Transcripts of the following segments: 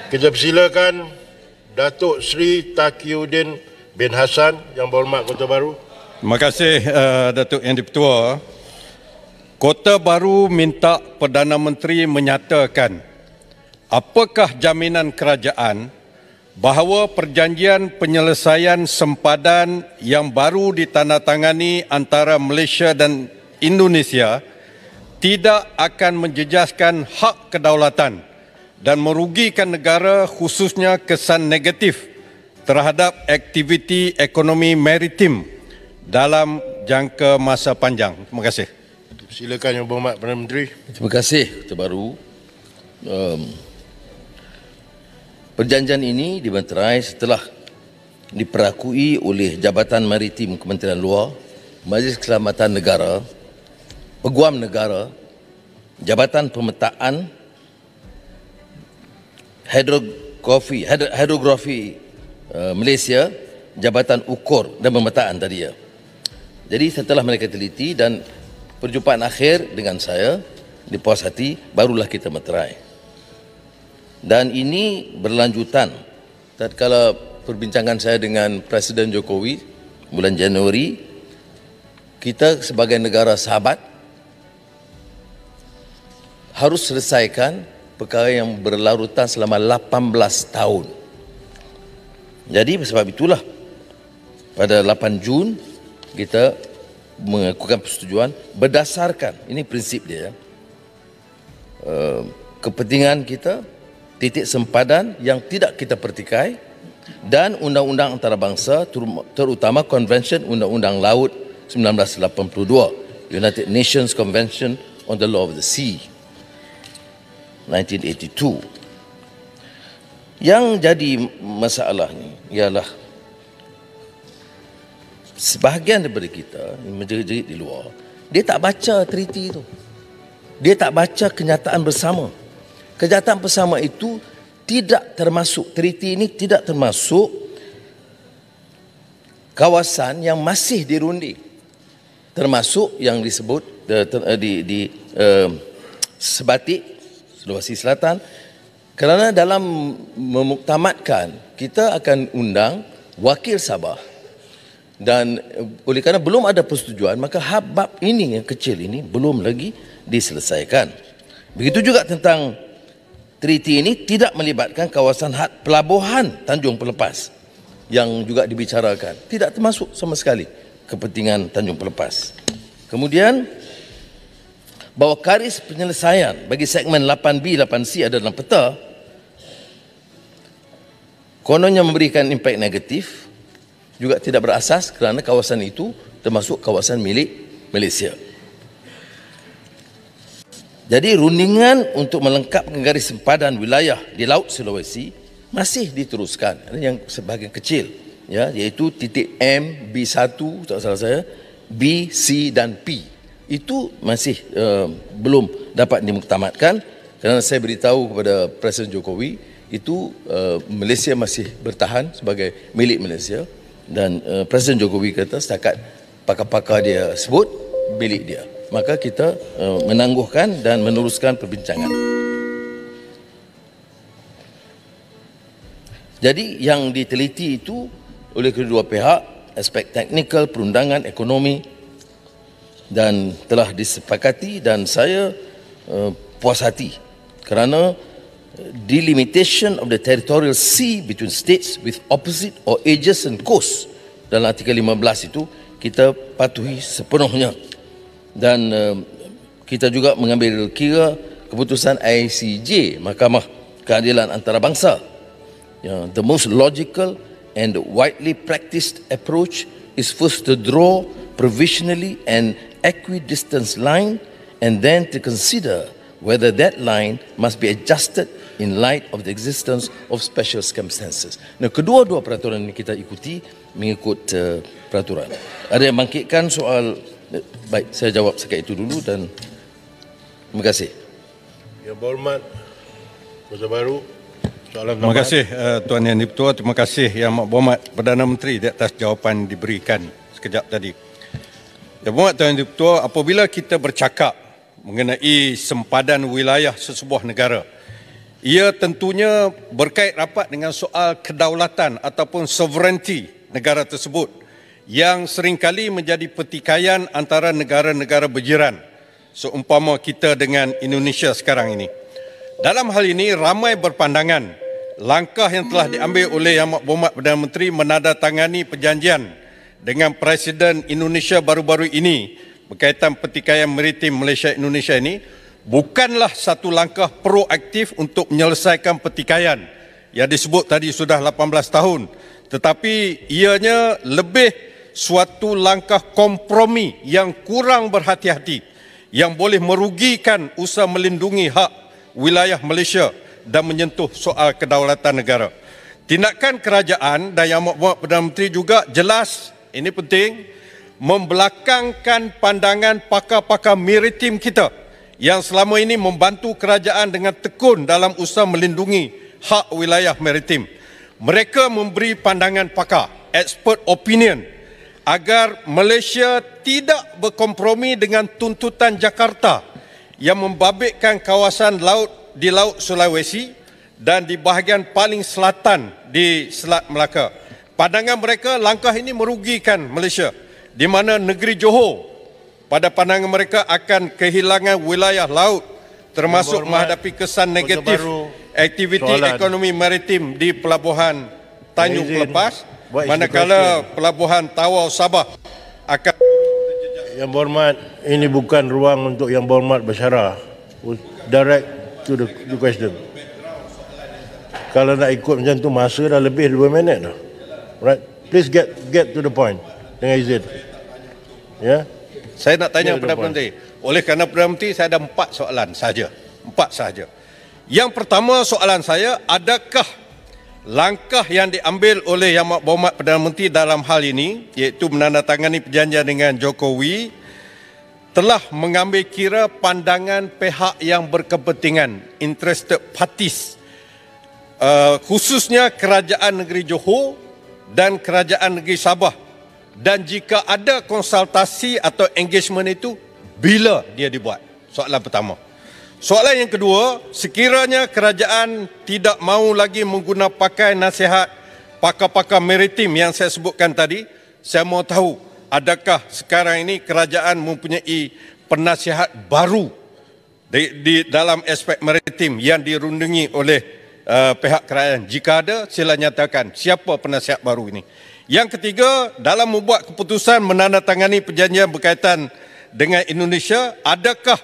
Kita persilakan Datuk Seri Taqiyuddin bin Hassan, Yang Berhormat Kota Baru. Terima kasih Datuk Yang di-Pertua. Kota Baru minta Perdana Menteri menyatakan apakah jaminan kerajaan bahawa perjanjian penyelesaian sempadan yang baru ditandatangani antara Malaysia dan Indonesia tidak akan menjejaskan hak kedaulatan dan merugikan negara, khususnya kesan negatif terhadap aktiviti ekonomi maritim dalam jangka masa panjang. Terima kasih. Silakan Yang Berhormat Perdana Menteri. Terima kasih Kota Baru. Perjanjian ini dimeterai setelah diperakui oleh Jabatan Maritim Kementerian Luar, Majlis Keselamatan Negara, Peguam Negara, Jabatan Pemetaan, Hidrografi Malaysia, Jabatan Ukur dan Pemetaan tadi ya. Jadi setelah mereka teliti dan perjumpaan akhir dengan saya dipuas hati, barulah kita meterai. Dan ini berlanjutan. Tatkala perbincangan saya dengan Presiden Jokowi bulan Januari, kita sebagai negara sahabat harus selesaikan perkara yang berlarutan selama 18 tahun. Jadi sebab itulah pada 8 Jun kita mengakukan persetujuan berdasarkan, ini prinsip dia, kepentingan kita, titik sempadan yang tidak kita pertikai, dan undang-undang antarabangsa terutama Convention Undang-Undang Laut 1982, United Nations Convention on the Law of the Sea 1982. Yang jadi masalah ni ialah sebahagian daripada kita yang menjerit-jerit di luar, dia tak baca treaty itu. Dia tak baca kenyataan bersama. Kenyataan bersama itu tidak termasuk, treaty ini tidak termasuk kawasan yang masih dirunding. Termasuk yang disebut di Sebatik, Sulawesi Selatan. Kerana dalam memuktamadkan, kita akan undang wakil Sabah. Dan oleh kerana belum ada persetujuan, maka bab ini yang kecil ini belum lagi diselesaikan. Begitu juga tentang treaty ini tidak melibatkan kawasan had pelabuhan Tanjung Pelepas yang juga dibicarakan. Tidak termasuk sama sekali kepentingan Tanjung Pelepas. Kemudian bahawa garis penyelesaian bagi segmen 8B, 8C ada dalam peta, kononnya memberikan impak negatif, juga tidak berasas kerana kawasan itu termasuk kawasan milik Malaysia. Jadi rundingan untuk melengkapkan garis sempadan wilayah di Laut Sulawesi masih diteruskan. Ada yang sebahagian kecil, ya, iaitu titik M, B1, tak salah saya, B, C dan P. Itu masih belum dapat dimuktamadkan kerana saya beritahu kepada Presiden Jokowi itu Malaysia masih bertahan sebagai milik Malaysia dan Presiden Jokowi kata setakat pakar-pakar dia sebut milik dia. Maka kita menangguhkan dan meneruskan perbincangan. Jadi yang diteliti itu oleh kedua pihak, aspek teknikal, perundangan, ekonomi, dan telah disepakati dan saya puas hati kerana delimitation of the territorial sea between states with opposite or adjacent coast dalam artikel 15 itu kita patuhi sepenuhnya. Dan kita juga mengambil kira keputusan ICJ, Mahkamah Keadilan Antarabangsa. The most logical and widely practiced approach is first to draw provisionally an equidistant line and then to consider whether that line must be adjusted in light of the existence of special circumstances. Nah, kedua-dua peraturan ini kita ikuti mengikut peraturan. Ada yang bangkitkan soal. Baik, saya jawab sekat itu dulu dan terima kasih. Yang Berhormat Kota Baru, soalan Terima kasih Tuan Yang di-Pertua. Terima kasih Yang Berhormat Perdana Menteri di atas jawapan diberikan sekejap tadi. Yang Berhormat Tuan Yang di-Pertua, apabila kita bercakap mengenai sempadan wilayah sesebuah negara, ia tentunya berkait rapat dengan soal kedaulatan ataupun sovereignty negara tersebut yang seringkali menjadi pertikaian antara negara-negara berjiran, seumpama kita dengan Indonesia sekarang ini. Dalam hal ini, ramai berpandangan langkah yang telah diambil oleh Yang Berhormat Perdana Menteri menandatangani perjanjian dengan Presiden Indonesia baru-baru ini berkaitan pertikaian maritim Malaysia-Indonesia ini bukanlah satu langkah proaktif untuk menyelesaikan pertikaian yang disebut tadi sudah 18 tahun, tetapi ianya lebih suatu langkah kompromi yang kurang berhati-hati yang boleh merugikan usaha melindungi hak wilayah Malaysia dan menyentuh soal kedaulatan negara. Tindakan kerajaan dan Yang Berhormat Perdana Menteri juga jelas, ini penting, membelakangkan pandangan pakar-pakar maritim kita yang selama ini membantu kerajaan dengan tekun dalam usaha melindungi hak wilayah maritim. Mereka memberi pandangan pakar, expert opinion, agar Malaysia tidak berkompromi dengan tuntutan Jakarta yang membabitkan kawasan laut di Laut Sulawesi dan di bahagian paling selatan di Selat Melaka. Pandangan mereka, langkah ini merugikan Malaysia, di mana negeri Johor pada pandangan mereka akan kehilangan wilayah laut, termasuk menghadapi kesan negatif aktiviti ekonomi maritim di Pelabuhan Tanjung Pelepas, manakala Pelabuhan Tawau Sabah akan... Yang Berhormat, ini bukan ruang untuk Yang Berhormat bersyarah. Direct to the question. Kalau nak ikut macam tu, masa dah lebih 2 minit dah. Right? Please get to the point. Dengan izin. Ya. Saya nak tanya Perdana Menteri. Oleh kerana Perdana Menteri, saya ada 4 soalan sahaja. 4 sahaja. Yang pertama soalan saya, adakah langkah yang diambil oleh Yang Berhormat Perdana Menteri dalam hal ini, iaitu menandatangani perjanjian dengan Jokowi, telah mengambil kira pandangan pihak yang berkepentingan, interested parties, khususnya Kerajaan Negeri Johor dan Kerajaan Negeri Sabah? Dan jika ada konsultasi atau engagement itu, bila dia dibuat? Soalan pertama. Soalan yang kedua, sekiranya kerajaan tidak mahu lagi menggunakan pakai nasihat pakar-pakar maritim yang saya sebutkan tadi, saya mahu tahu, adakah sekarang ini kerajaan mempunyai penasihat baru di dalam aspek maritim yang dirundungi oleh pihak kerajaan? Jika ada, sila nyatakan siapa penasihat baru ini. Yang ketiga, dalam membuat keputusan menandatangani perjanjian berkaitan dengan Indonesia, adakah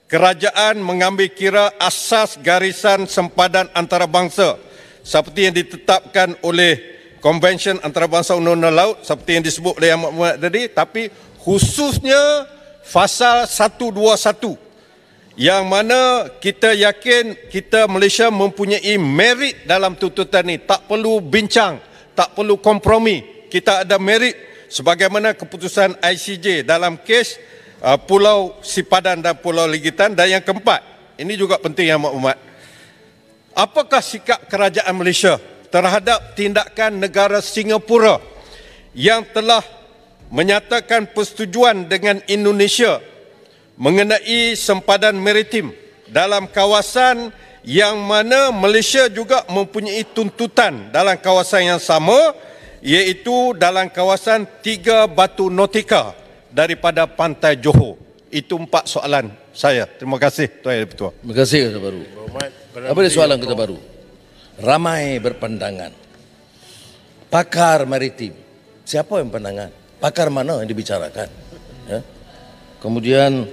kerajaan mengambil kira asas garisan sempadan antarabangsa seperti yang ditetapkan oleh Konvensyen Antarabangsa Undang-Undang Laut seperti yang disebut oleh Yang Berhormat tadi, tapi khususnya Fasal 121 yang mana kita yakin kita Malaysia mempunyai merit dalam tuntutan ini. Tak perlu bincang, tak perlu kompromi. Kita ada merit sebagaimana keputusan ICJ dalam kes Pulau Sipadan dan Pulau Ligitan. Dan yang keempat, ini juga penting Yang Berhormat, apakah sikap kerajaan Malaysia terhadap tindakan negara Singapura yang telah menyatakan persetujuan dengan Indonesia mengenai sempadan maritim dalam kawasan yang mana Malaysia juga mempunyai tuntutan dalam kawasan yang sama, iaitu dalam kawasan 3 batu nautika daripada pantai Johor. Itu 4 soalan saya. Terima kasih Tuan Yang Dipertua. Terima kasih Kota Baru. Apa dia soalan Kota Baru? Ramai berpandangan. Pakar maritim. Siapa yang pandangan? Pakar mana yang dibicarakan? Ya? Kemudian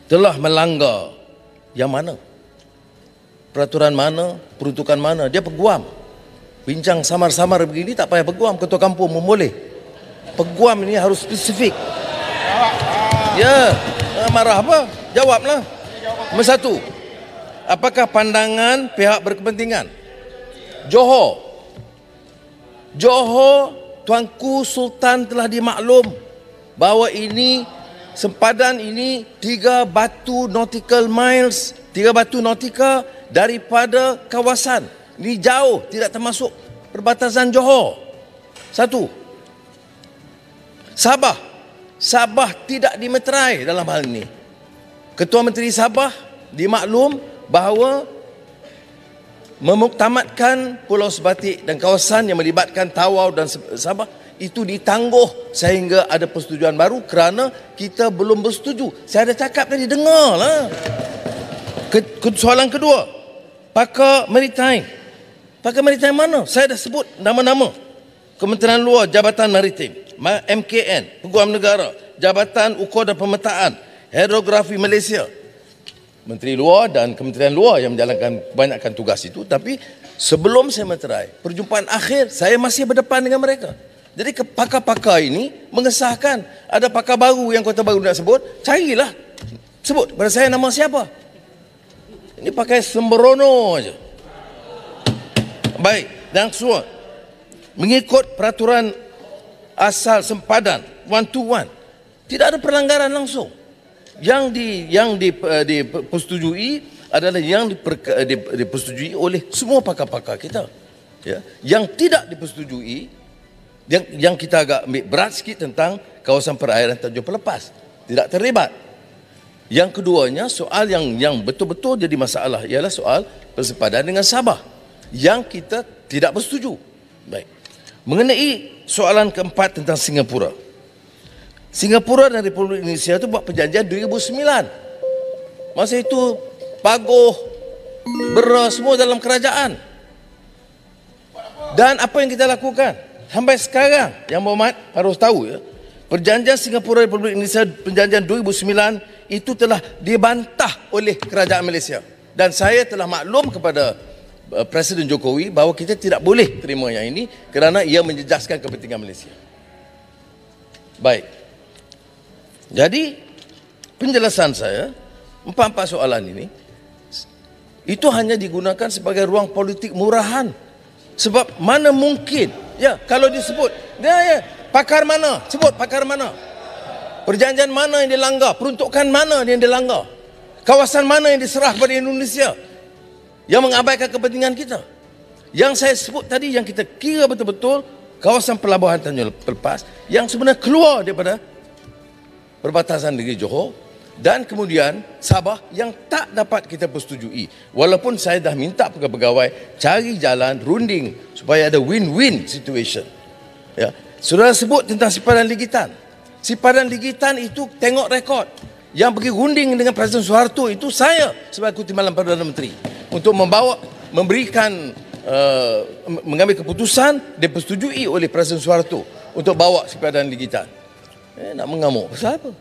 telah melanggar yang mana? Peraturan mana? Peruntukan mana? Dia peguam. Bincang samar-samar begini tak payah peguam. Ketua kampung pun boleh. Peguam ini harus spesifik. Ya, marah apa? Jawablah. Nombor 1. Apakah pandangan pihak berkepentingan? Johor, Tuanku Sultan telah dimaklum bahawa ini sempadan ini 3 batu nautical miles, 3 batu nautika daripada kawasan. Ini jauh, tidak termasuk perbatasan Johor. 1. Sabah tidak dimeterai dalam hal ini. Ketua Menteri Sabah dimaklum bahawa memuktamadkan Pulau Sebatik dan kawasan yang melibatkan Tawau dan Sabah itu ditangguh sehingga ada persetujuan baru kerana kita belum bersetuju. Saya ada cakap tadi, dengarlah. Soalan kedua, pakar maritime. Pakar maritime mana? Saya dah sebut nama-nama. Kementerian Luar, Jabatan Maritim, MKN, Peguam Negara, Jabatan Ukur dan Pemetaan, Hidrografi Malaysia. Menteri Luar dan Kementerian Luar yang menjalankan kebanyakan tugas itu. Tapi sebelum saya meterai, perjumpaan akhir saya masih berdepan dengan mereka. Jadi pakar-pakar ini mengesahkan ada pakar baru yang Kota Baru nak sebut, carilah. Sebut pada saya nama siapa. Ini pakai sembrono aja. Baik, dan semua mengikut peraturan asal sempadan 121, tidak ada pelanggaran langsung. Yang dipersetujui adalah yang dipersetujui oleh semua pakar-pakar kita. Ya. Yang tidak dipersetujui, yang kita agak ambil berat sikit tentang kawasan perairan Tanjung Pelepas, tidak terlibat. Yang keduanya, soal yang betul-betul jadi masalah ialah soal persepadan dengan Sabah yang kita tidak bersetuju. Baik. Mengenai soalan keempat tentang Singapura. Singapura dan Republik Indonesia itu buat perjanjian 2009. Masa itu Pagoh, Bera semua dalam kerajaan. Dan apa yang kita lakukan? Sampai sekarang, Yang Berhormat harus tahu ya, perjanjian Singapura Republik Indonesia perjanjian 2009 itu telah dibantah oleh kerajaan Malaysia. Dan saya telah maklum kepada Presiden Jokowi bahawa kita tidak boleh terima yang ini kerana ia menjejaskan kepentingan Malaysia. Baik. Jadi penjelasan saya, empat soalan ini itu hanya digunakan sebagai ruang politik murahan. Sebab mana mungkin, ya kalau disebut, ya pakar mana, sebut pakar mana, perjanjian mana yang dilanggar, peruntukan mana yang dilanggar, kawasan mana yang diserah kepada Indonesia yang mengabaikan kepentingan kita. Yang saya sebut tadi, yang kita kira betul-betul kawasan pelabuhan Tanjung Pelepas yang sebenarnya keluar daripada perbatasan negeri Johor, dan kemudian Sabah yang tak dapat kita persetujui. Walaupun saya dah minta pegawai cari jalan runding supaya ada win-win situation. Ya. Saudara sebut tentang sipadan ligitan. Sipadan ligitan itu tengok rekod. Yang pergi runding dengan Presiden Soeharto itu saya sebagai Timbalan Perdana Menteri untuk memberikan mengambil keputusan dipersetujui oleh Presiden Soeharto untuk bawa sipadan ligitan. Nak mengamuk pasal apa?